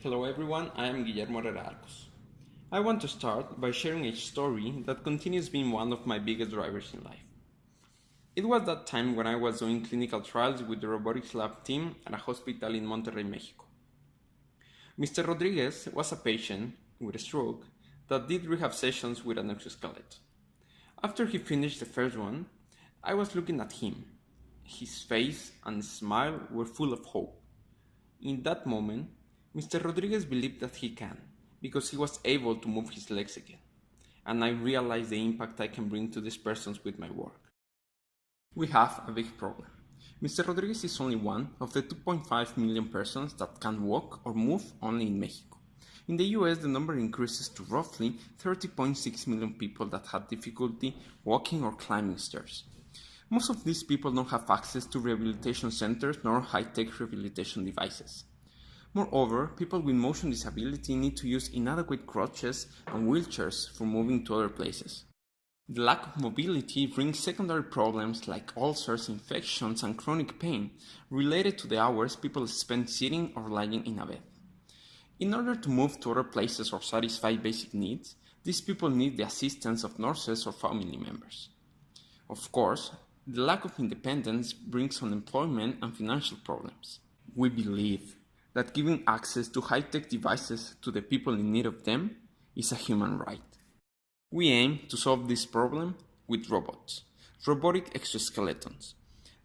Hello everyone, I am Herrera-Arcos. I want to start by sharing a story that continues being one of my biggest drivers in life. It was that time when I was doing clinical trials with the robotics lab team at a hospital in Monterrey, Mexico. Mr. Rodriguez was a patient with a stroke that did rehab sessions with an exoskeleton. After he finished the first one, I was looking at him. His face and smile were full of hope. In that moment, Mr. Rodriguez believed that he can, because he was able to move his legs again, and I realized the impact I can bring to these persons with my work. We have a big problem. Mr. Rodriguez is only one of the 2.5 million persons that can walk or move only in Mexico. In the US, the number increases to roughly 30.6 million people that have difficulty walking or climbing stairs. Most of these people don't have access to rehabilitation centers nor high-tech rehabilitation devices. Moreover, people with motion disability need to use inadequate crutches and wheelchairs for moving to other places. The lack of mobility brings secondary problems like ulcers, infections, and chronic pain related to the hours people spend sitting or lying in a bed. In order to move to other places or satisfy basic needs, these people need the assistance of nurses or family members. Of course, the lack of independence brings unemployment and financial problems. We believe that giving access to high-tech devices to the people in need of them is a human right. We aim to solve this problem with robots, robotic exoskeletons.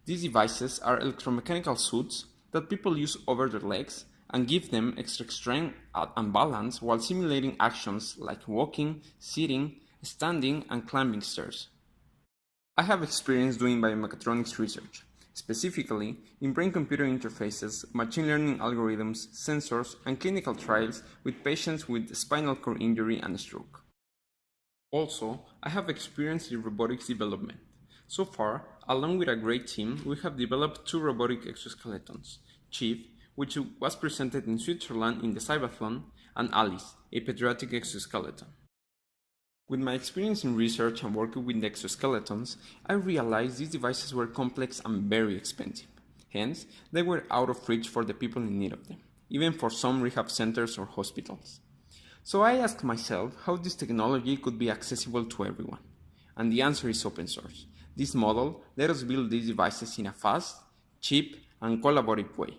These devices are electromechanical suits that people use over their legs and give them extra strength and balance while simulating actions like walking, sitting, standing, and climbing stairs. I have experience doing biomechatronics research, specifically in brain-computer interfaces, machine learning algorithms, sensors, and clinical trials with patients with spinal cord injury and stroke. Also, I have experience in robotics development. So far, along with a great team, we have developed 2 robotic exoskeletons, Chief, which was presented in Switzerland in the Cybathlon, and Alice, a pediatric exoskeleton. With my experience in research and working with exoskeletons, I realized these devices were complex and very expensive. Hence, they were out of reach for the people in need of them, even for some rehab centers or hospitals. So I asked myself how this technology could be accessible to everyone. And the answer is open source. This model let us build these devices in a fast, cheap, and collaborative way.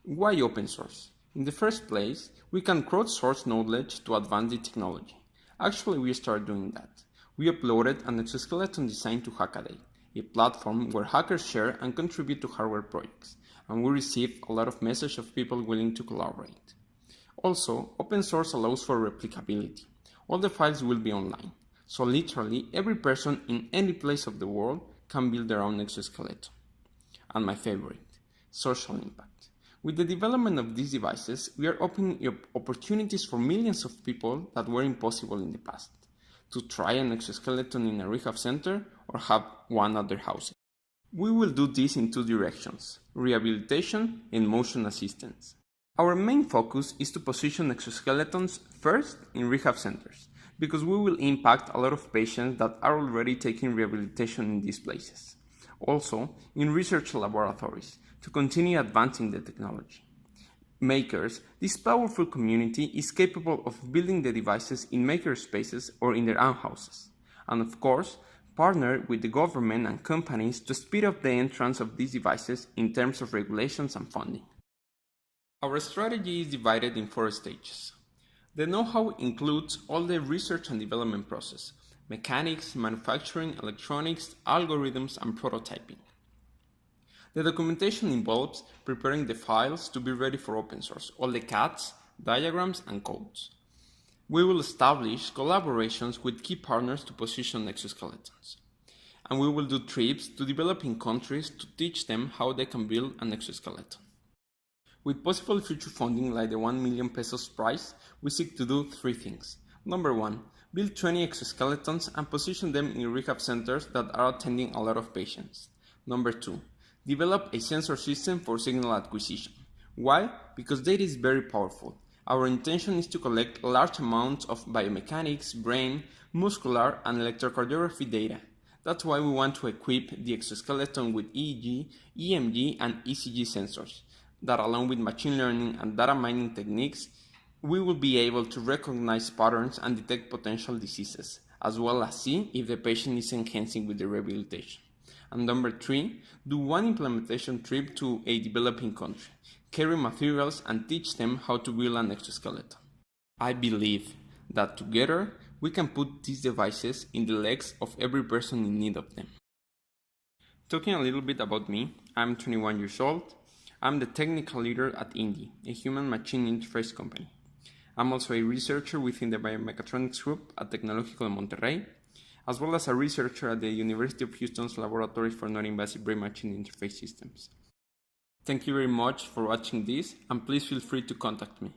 Why open source? In the first place, we can crowdsource knowledge to advance the technology. Actually, we started doing that. We uploaded an exoskeleton design to Hackaday, a platform where hackers share and contribute to hardware projects, and we received a lot of messages of people willing to collaborate. Also, open source allows for replicability. All the files will be online, so literally every person in any place of the world can build their own exoskeleton. And my favorite, social impact. With the development of these devices, we are opening up opportunities for millions of people that were impossible in the past, to try an exoskeleton in a rehab center or have one at their house. We will do this in 2 directions, rehabilitation and motion assistance. Our main focus is to position exoskeletons first in rehab centers, because we will impact a lot of patients that are already taking rehabilitation in these places. Also, in research laboratories, to continue advancing the technology. Makers, this powerful community is capable of building the devices in maker spaces or in their own houses. And of course, partner with the government and companies to speed up the entrance of these devices in terms of regulations and funding. Our strategy is divided in 4 stages. The know-how includes all the research and development process, mechanics, manufacturing, electronics, algorithms, and prototyping. The documentation involves preparing the files to be ready for open source, all the CADs, diagrams, and codes. We will establish collaborations with key partners to position exoskeletons. And we will do trips to developing countries to teach them how they can build an exoskeleton. With possible future funding like the 1 million pesos prize, we seek to do 3 things. Number 1, build 20 exoskeletons and position them in rehab centers that are attending a lot of patients. Number 2, develop a sensor system for signal acquisition. Why? Because data is very powerful. Our intention is to collect large amounts of biomechanics, brain, muscular, and electrocardiography data. That's why we want to equip the exoskeleton with EEG, EMG, and ECG sensors. that along with machine learning and data mining techniques, we will be able to recognize patterns and detect potential diseases, as well as see if the patient is enhancing with the rehabilitation. And number 3, do one implementation trip to a developing country, carry materials and teach them how to build an exoskeleton. I believe that together we can put these devices in the legs of every person in need of them. Talking a little bit about me, I'm 21 years old. I'm the technical leader at INDI, a human-machine interface company. I'm also a researcher within the Biomechatronics group at Tecnológico de Monterrey, as well as a researcher at the University of Houston's Laboratory for Non-Invasive Brain-Machine Interface Systems. Thank you very much for watching this, and please feel free to contact me.